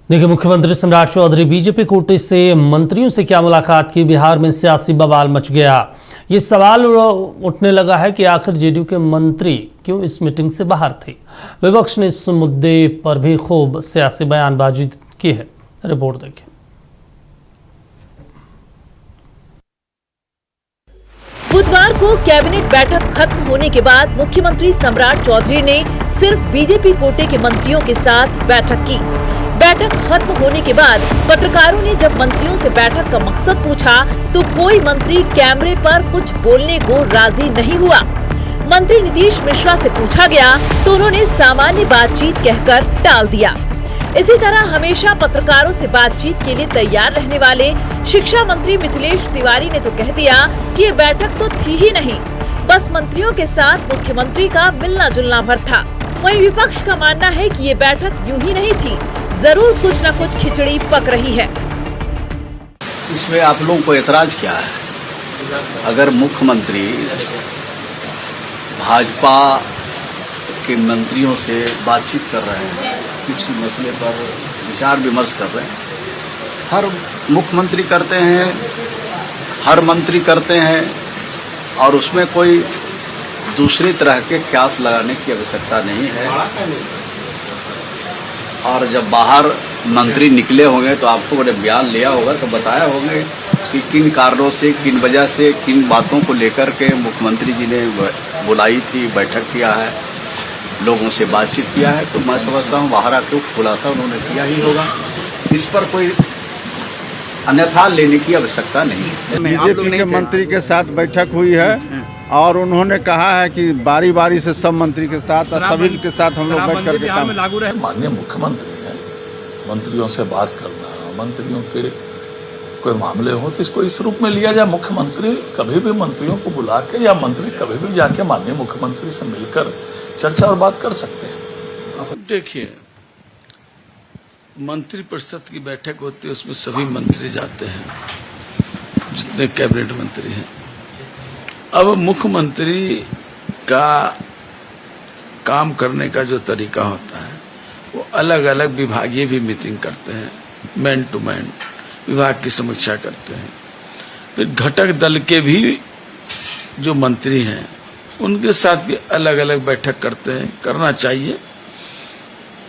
देखिए, मुख्यमंत्री सम्राट चौधरी बीजेपी कोटे से मंत्रियों से क्या मुलाकात की, बिहार में सियासी बवाल मच गया। ये सवाल उठने लगा है कि आखिर जेडीयू के मंत्री क्यों इस मीटिंग से बाहर थे। विपक्ष ने इस मुद्दे पर भी खूब सियासी बयानबाजी की है। रिपोर्ट देखिए। बुधवार को कैबिनेट बैठक खत्म होने के बाद मुख्यमंत्री सम्राट चौधरी ने सिर्फ बीजेपी कोटे के मंत्रियों के साथ बैठक की। बैठक खत्म होने के बाद पत्रकारों ने जब मंत्रियों से बैठक का मकसद पूछा तो कोई मंत्री कैमरे पर कुछ बोलने को राजी नहीं हुआ। मंत्री नीतीश मिश्रा से पूछा गया तो उन्होंने सामान्य बातचीत कहकर टाल दिया। इसी तरह हमेशा पत्रकारों से बातचीत के लिए तैयार रहने वाले शिक्षा मंत्री मिथिलेश तिवारी ने तो कह दिया कि ये बैठक तो थी ही नहीं, बस मंत्रियों के साथ मुख्यमंत्री का मिलना जुलना भर था। वहीं विपक्ष का मानना है कि ये बैठक यूं ही नहीं थी, जरूर कुछ न कुछ खिचड़ी पक रही है। इसमें आप लोगों को एतराज क्या है? अगर मुख्यमंत्री भाजपा के मंत्रियों से बातचीत कर रहे हैं, किसी मसले पर विचार विमर्श कर रहे हैं, हर मुख्यमंत्री करते हैं, हर मंत्री करते हैं, और उसमें कोई दूसरी तरह के क्यास लगाने की आवश्यकता नहीं है। और जब बाहर मंत्री निकले होंगे तो आपको बड़े बयान लिया होगा तो बताया होंगे कि किन कारणों से, किन वजह से, किन बातों को लेकर के मुख्यमंत्री जी ने बुलाई थी, बैठक किया है, लोगों से बातचीत किया है। तो मैं समझता हूँ बाहर आकर खुलासा उन्होंने किया ही होगा। इस पर कोई अन्यथा लेने की आवश्यकता नहीं है। बीजेपी के मंत्री के साथ बैठक हुई है और उन्होंने कहा है कि बारी बारी से सब मंत्री के साथ और सभी के साथ हम लोग बैठ करके काम। माननीय मुख्यमंत्री है, मंत्रियों से बात करना, मंत्रियों के कोई मामले हो तो इसको इस रूप में लिया जाए। मुख्यमंत्री कभी भी मंत्रियों को बुला के या मंत्री कभी भी जाके माननीय मुख्यमंत्री से मिलकर चर्चा और बात कर सकते हैं। देखिए, मंत्री परिषद की बैठक होती है, उसमें सभी मंत्री जाते हैं, जितने कैबिनेट मंत्री हैं। अब मुख्यमंत्री का काम करने का जो तरीका होता है वो अलग अलग विभागीय भी मीटिंग करते हैं, मैन टू मैन विभाग की समीक्षा करते हैं। फिर घटक दल के भी जो मंत्री हैं उनके साथ भी अलग अलग बैठक करते हैं, करना चाहिए।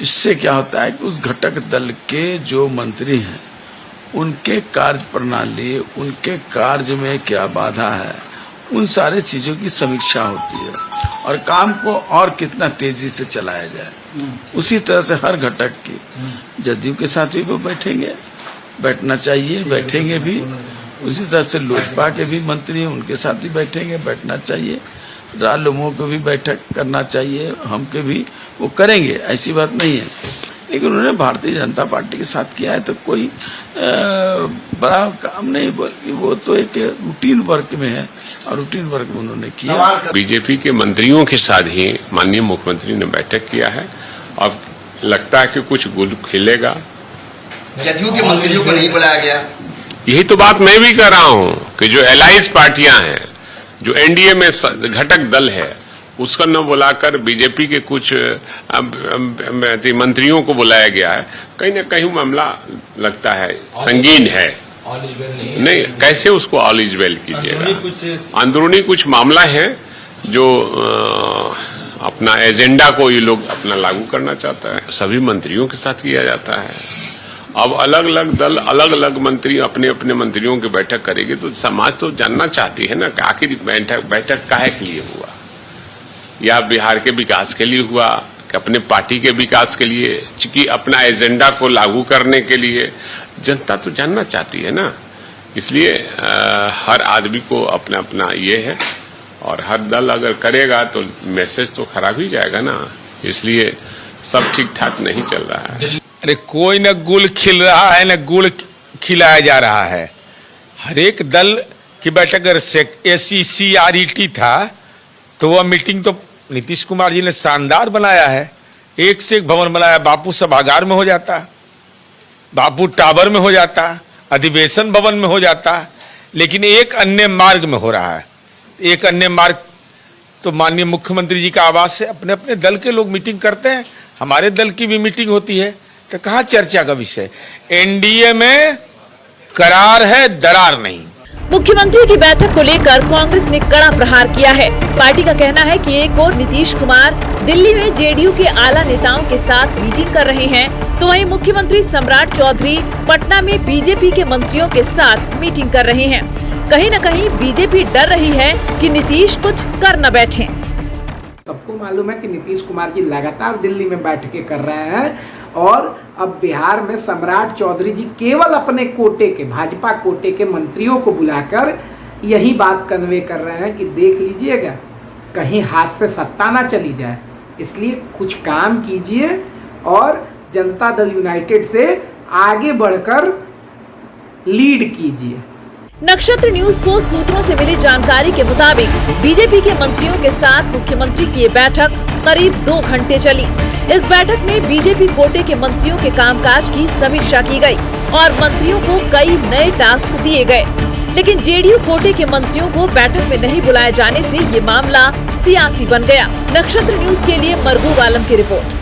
इससे क्या होता है कि उस घटक दल के जो मंत्री हैं उनके कार्य प्रणाली, उनके कार्य में क्या बाधा है, उन सारे चीजों की समीक्षा होती है और काम को और कितना तेजी से चलाया जाए। उसी तरह से हर घटक की जदयू के साथ भी वो बैठेंगे, बैठना चाहिए, बैठेंगे भी। उसी तरह से लोजपा के भी मंत्री उनके साथ भी बैठेंगे, बैठना चाहिए। रालोमो को भी बैठक करना चाहिए, हम के भी वो करेंगे, ऐसी बात नहीं है। लेकिन उन्होंने भारतीय जनता पार्टी के साथ किया है तो कोई बड़ा काम नहीं, बल्कि वो तो एक रूटीन वर्क में है और रूटीन वर्क में उन्होंने किया। बीजेपी के मंत्रियों के साथ ही माननीय मुख्यमंत्री ने बैठक किया है। अब लगता है कि कुछ गुल खिलेगा। जदयू के मंत्रियों को नहीं बुलाया गया। यही तो बात मैं भी कर रहा हूँ कि जो एलाइज पार्टियां हैं, जो एनडीए में घटक दल है, उसका न बुलाकर बीजेपी के कुछ मंत्रियों को बुलाया गया है। कहीं न कहीं मामला लगता है संगीन है। नहीं, कैसे उसको ऑल इज वेल कीजिएगा? अंदरूनी कुछ मामला है जो अपना एजेंडा को ये लोग अपना लागू करना चाहता है। सभी मंत्रियों के साथ किया जाता है। अब अलग अलग दल, अलग अलग मंत्री अपने अपने मंत्रियों की बैठक करेगी तो समाज तो जानना चाहती है ना कि आखिर बैठक काहे के लिए हुआ, या बिहार के विकास के लिए हुआ कि अपने पार्टी के विकास के लिए, क्योंकि अपना एजेंडा को लागू करने के लिए। जनता तो जानना चाहती है ना, इसलिए हर आदमी को अपना अपना ये है और हर दल अगर करेगा तो मैसेज तो खराब ही जाएगा ना। इसलिए सब ठीक ठाक नहीं चल रहा है। अरे कोई न गुल खिल रहा है न गुड़ खिलाया जा रहा है। हर एक दल की बैठक अगर SCRET था तो वह मीटिंग तो नीतीश कुमार जी ने शानदार बनाया है। एक से एक भवन बनाया। बापू सभागार में हो जाता, बापू टावर में हो जाता, अधिवेशन भवन में हो जाता, लेकिन एक अन्य मार्ग में हो रहा है। एक अन्य मार्ग तो माननीय मुख्यमंत्री जी का आवास है। अपने अपने दल के लोग मीटिंग करते हैं, हमारे दल की भी मीटिंग होती है, तो कहाँ चर्चा का विषय? एनडीए में करार है, दरार नहीं। मुख्यमंत्री की बैठक को लेकर कांग्रेस ने कड़ा प्रहार किया है। पार्टी का कहना है कि एक और नीतीश कुमार दिल्ली में जेडीयू के आला नेताओं के साथ मीटिंग कर रहे हैं, तो वहीं मुख्यमंत्री सम्राट चौधरी पटना में बीजेपी के मंत्रियों के साथ मीटिंग कर रहे हैं। कहीं न कहीं बीजेपी डर रही है कि नीतीश कुछ कर न बैठें। सबको मालूम है कि नीतीश कुमार जी लगातार दिल्ली में बैठकें कर रहे हैं और अब बिहार में सम्राट चौधरी जी केवल अपने कोटे के, भाजपा कोटे के मंत्रियों को बुलाकर यही बात कन्वे कर रहे हैं कि देख लीजिएगा कहीं हाथ से सत्ता ना चली जाए, इसलिए कुछ काम कीजिए और जनता दल यूनाइटेड से आगे बढ़कर लीड कीजिए। नक्षत्र न्यूज को सूत्रों से मिली जानकारी के मुताबिक बीजेपी के मंत्रियों के साथ मुख्यमंत्री की ये बैठक करीब 2 घंटे चली। इस बैठक में बीजेपी कोटे के मंत्रियों के कामकाज की समीक्षा की गई और मंत्रियों को कई नए टास्क दिए गए, लेकिन जेडीयू कोटे के मंत्रियों को बैठक में नहीं बुलाए जाने से ये मामला सियासी बन गया। नक्षत्र न्यूज के लिए मरगूब आलम की रिपोर्ट।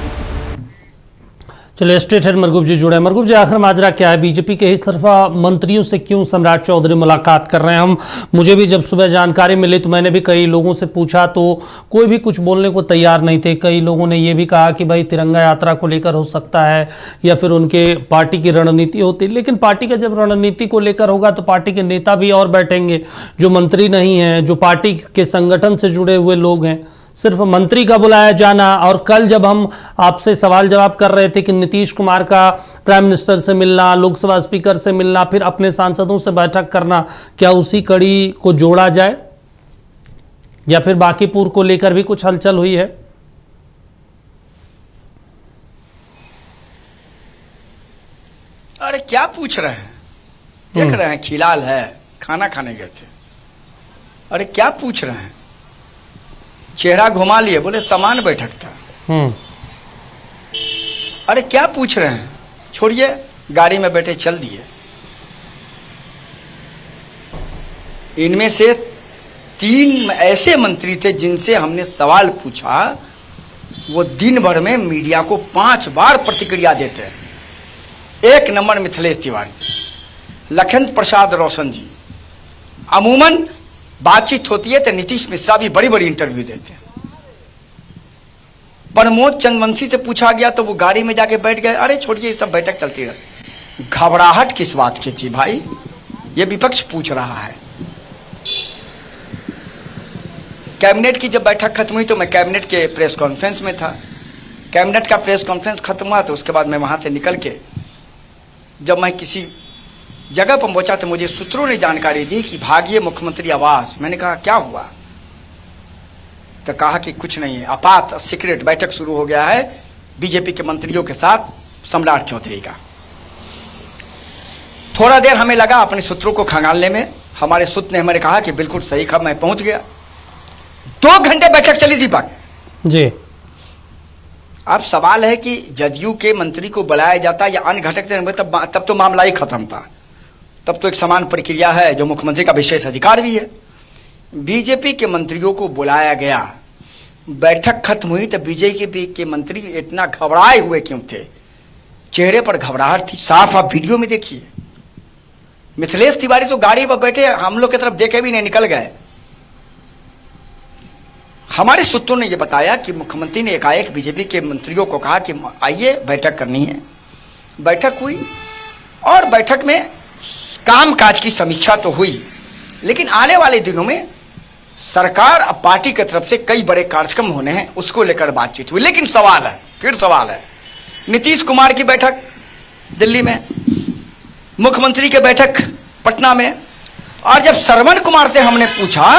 चलिए स्टेट हेड मरगूब जी जुड़े हैं। मरगूब जी, आखिर माजरा क्या है? बीजेपी के इस तरफा मंत्रियों से क्यों सम्राट चौधरी मुलाकात कर रहे हैं? मुझे भी जब सुबह जानकारी मिली तो मैंने भी कई लोगों से पूछा तो कोई भी कुछ बोलने को तैयार नहीं थे। कई लोगों ने ये भी कहा कि भाई तिरंगा यात्रा को लेकर हो सकता है या फिर उनके पार्टी की रणनीति होती, लेकिन पार्टी का जब रणनीति को लेकर होगा तो पार्टी के नेता भी और बैठेंगे जो मंत्री नहीं हैं, जो पार्टी के संगठन से जुड़े हुए लोग हैं। सिर्फ मंत्री का बुलाया जाना, और कल जब हम आपसे सवाल जवाब कर रहे थे कि नीतीश कुमार का प्राइम मिनिस्टर से मिलना, लोकसभा स्पीकर से मिलना, फिर अपने सांसदों से बैठक करना, क्या उसी कड़ी को जोड़ा जाए या फिर बांकीपुर को लेकर भी कुछ हलचल हुई है? अरे क्या पूछ रहे हैं? देख रहे हैं खिलाल है, खाना खाने गए थे। अरे क्या पूछ रहे हैं? चेहरा घुमा लिए, बोले समान बैठक था। अरे क्या पूछ रहे हैं? छोड़िए, गाड़ी में बैठे चल दिए। इनमें से 3 ऐसे मंत्री थे जिनसे हमने सवाल पूछा, वो दिन भर में मीडिया को 5 बार प्रतिक्रिया देते हैं। 1 नंबर मिथिलेश तिवारी, लखन प्रसाद रोशन जी। अमूमन बातचीत होती है तो नीतीश मिश्रा भी बड़ी बड़ी इंटरव्यू देते हैं। प्रमोद चंद्रवंशी से पूछा गया तो वो गाड़ी में जाके बैठ गए। अरे छोड़िए, सब बैठक चलती रही। घबराहट किस बात की थी भाई? ये विपक्ष पूछ रहा है। कैबिनेट की जब बैठक खत्म हुई तो मैं कैबिनेट के प्रेस कॉन्फ्रेंस में था। कैबिनेट का प्रेस कॉन्फ्रेंस खत्म हुआ तो उसके बाद मैं वहां से निकल के जब मैं किसी जगह पर पहुंचा तो मुझे सूत्रों ने जानकारी दी कि भागिए मुख्यमंत्री आवास। मैंने कहा क्या हुआ? तो कहा कि कुछ नहीं है, आपात सीक्रेट बैठक शुरू हो गया है बीजेपी के मंत्रियों के साथ सम्राट चौधरी का। थोड़ा देर हमें लगा अपने सूत्रों को खंगालने में। हमारे सूत्र ने हमें कहा कि बिल्कुल सही खबर, मैं पहुंच गया। 2 घंटे बैठक चली दीपक जी। अब सवाल है कि जदयू के मंत्री को बुलाया जाता या अन्य घटक, तब तो मामला ही खत्म था। तब तो एक समान प्रक्रिया है जो मुख्यमंत्री का विशेष अधिकार भी है। बीजेपी के मंत्रियों को बुलाया गया, बैठक खत्म हुई तो बीजेपी के मंत्री इतना घबराए हुए क्यों थे? चेहरे पर घबराहट थी, साफ आप वीडियो में देखिए। मिथिलेश तिवारी तो गाड़ी पर बैठे, हम लोग की तरफ देखे भी नहीं, निकल गए। हमारे सूत्रों ने यह बताया कि मुख्यमंत्री ने एकाएक बीजेपी के मंत्रियों को कहा कि आइए बैठक करनी है। बैठक हुई और बैठक में कामकाज की समीक्षा तो हुई, लेकिन आने वाले दिनों में सरकार और पार्टी की तरफ से कई बड़े कार्यक्रम होने हैं, उसको लेकर बातचीत हुई। लेकिन सवाल है, फिर सवाल है, नीतीश कुमार की बैठक दिल्ली में, मुख्यमंत्री की बैठक पटना में, और जब श्रवण कुमार से हमने पूछा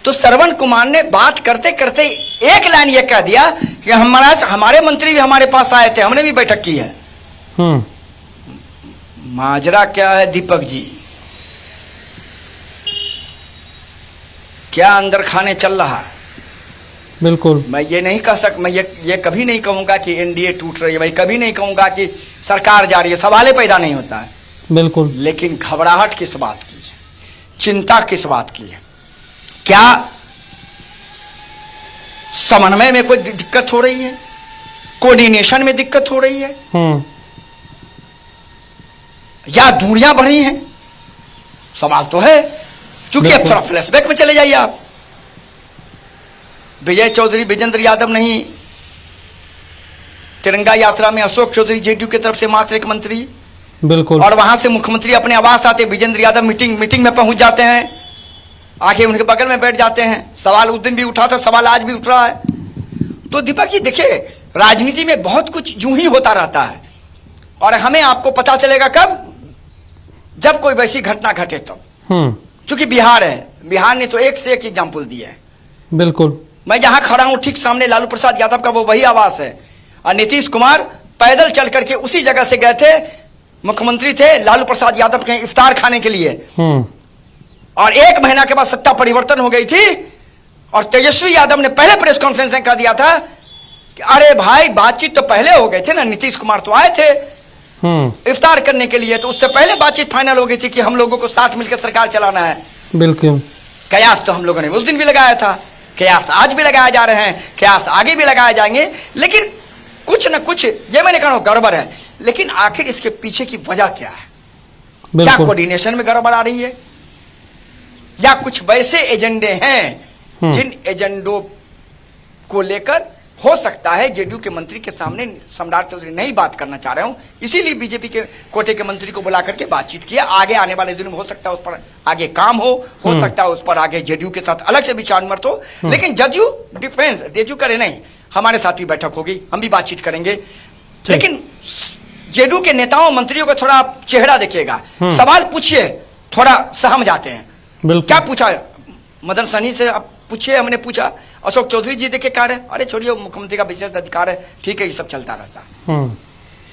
तो श्रवण कुमार ने बात करते करते एक लाइन ये कह दिया कि हमारे मंत्री भी हमारे पास आए थे, हमने भी बैठक की है। माजरा क्या है दीपक जी? क्या अंदर खाने चल रहा है? बिल्कुल, मैं ये नहीं कह मैं ये कभी नहीं कहूंगा कि एनडीए टूट रही है, मैं कभी नहीं कहूंगा कि सरकार जा रही है, सवाल पैदा नहीं होता है। बिल्कुल, लेकिन घबराहट किस बात की है? चिंता किस बात की है? क्या समन्वय में कोई दिक्कत हो रही है? कोऑर्डिनेशन में दिक्कत हो रही है? या दूरियां बढ़ी हैं? सवाल तो है। चूंकि अब थोड़ा फ्लैशबैक में चले जाइए आप। विजय चौधरी, विजेंद्र यादव नहीं, तिरंगा यात्रा में अशोक चौधरी जेडीयू की तरफ से मात्र एक मंत्री, बिल्कुल, और वहां से मुख्यमंत्री अपने आवास आते, विजेंद्र यादव मीटिंग में पहुंच जाते हैं, आके उनके बगल में बैठ जाते हैं। सवाल उस दिन भी उठा था, सवाल आज भी उठ रहा है। तो दीपक जी देखिए, राजनीति में बहुत कुछ यूं ही होता रहता है, और हमें आपको पता चलेगा कब? जब कोई वैसी घटना घटे तब। क्योंकि बिहार है, बिहार ने तो एक से एक एग्जाम्पल दिए हैं। बिल्कुल, मैं जहां खड़ा हूं ठीक सामने लालू प्रसाद यादव का वो वही आवास है, और नीतीश कुमार पैदल चल करके उसी जगह से गए थे, मुख्यमंत्री थे, लालू प्रसाद यादव के इफ्तार खाने के लिए। और 1 महीना के बाद सत्ता परिवर्तन हो गई थी, और तेजस्वी यादव ने पहले प्रेस कॉन्फ्रेंस में कह दिया था कि अरे भाई बातचीत तो पहले हो गए थे ना, नीतीश कुमार तो आए थे इफ्तार करने के लिए, तो उससे पहले बातचीत फाइनल हो गई थी कि हम लोगों को साथ मिलकर सरकार चलाना है। बिल्कुल, कयास तो हम लोगों ने उस दिन भी लगाया था, कयास आज भी लगाए जा रहे हैं, कयास आगे भी लगाए जाएंगे, लेकिन कुछ न कुछ ये मैंने कहा गड़बड़ है। लेकिन आखिर इसके पीछे की वजह क्या है? क्या कोऑर्डिनेशन में गड़बड़ आ रही है, या कुछ वैसे एजेंडे हैं जिन एजेंडों को लेकर हो सकता है जेडीयू के मंत्री के सामने सम्राट चौधरी नहीं बात करना चाह रहे हूं, इसीलिए बीजेपी के कोटे के मंत्री को बुला करके बातचीत किया। आगे आने वाले दिनों में हो सकता है उस पर आगे काम हो सकता है उस पर आगे जेडीयू के साथ अलग से विचार विमर्श हो। लेकिन जदयू डिफेंस जेडीयू करे नहीं, हमारे साथ भी बैठक होगी, हम भी बातचीत करेंगे। लेकिन जेडीयू के नेताओं मंत्रियों का थोड़ा चेहरा देखिएगा, सवाल पूछिए, थोड़ा सहम जाते हैं। क्या पूछा मदन सनी से आप पूछिए, हमने पूछा अशोक चौधरी जी देखे कह रहे, अरे छोड़िए मुख्यमंत्री का विशेष अधिकार है, ठीक है, ये सब चलता रहता है।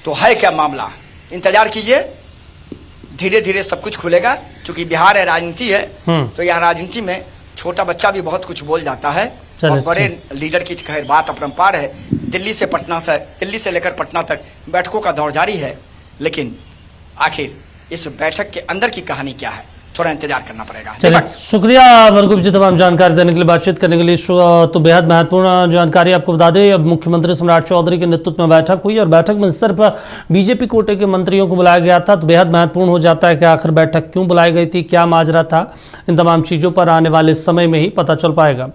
तो है क्या मामला, इंतजार कीजिए, धीरे धीरे सब कुछ खुलेगा। क्योंकि बिहार है, राजनीति है, तो यहाँ राजनीति में छोटा बच्चा भी बहुत कुछ बोल जाता है, और बड़े लीडर की खैर बात अपरंपार है। दिल्ली से लेकर पटना तक बैठकों का दौर जारी है, लेकिन आखिर इस बैठक के अंदर की कहानी क्या है, थोड़ा इंतजार करना पड़ेगा। चलिए, शुक्रिया मरगूब जी तमाम जानकारी देने के लिए, बातचीत करने के लिए। तो बेहद महत्वपूर्ण जानकारी आपको बता दें, अब मुख्यमंत्री सम्राट चौधरी के नेतृत्व में बैठक हुई, और बैठक में सिर्फ बीजेपी कोटे के मंत्रियों को बुलाया गया था। तो बेहद महत्वपूर्ण हो जाता है कि आखिर बैठक क्यों बुलाई गई थी, क्या माजरा था, इन तमाम चीज़ों पर आने वाले समय में ही पता चल पाएगा।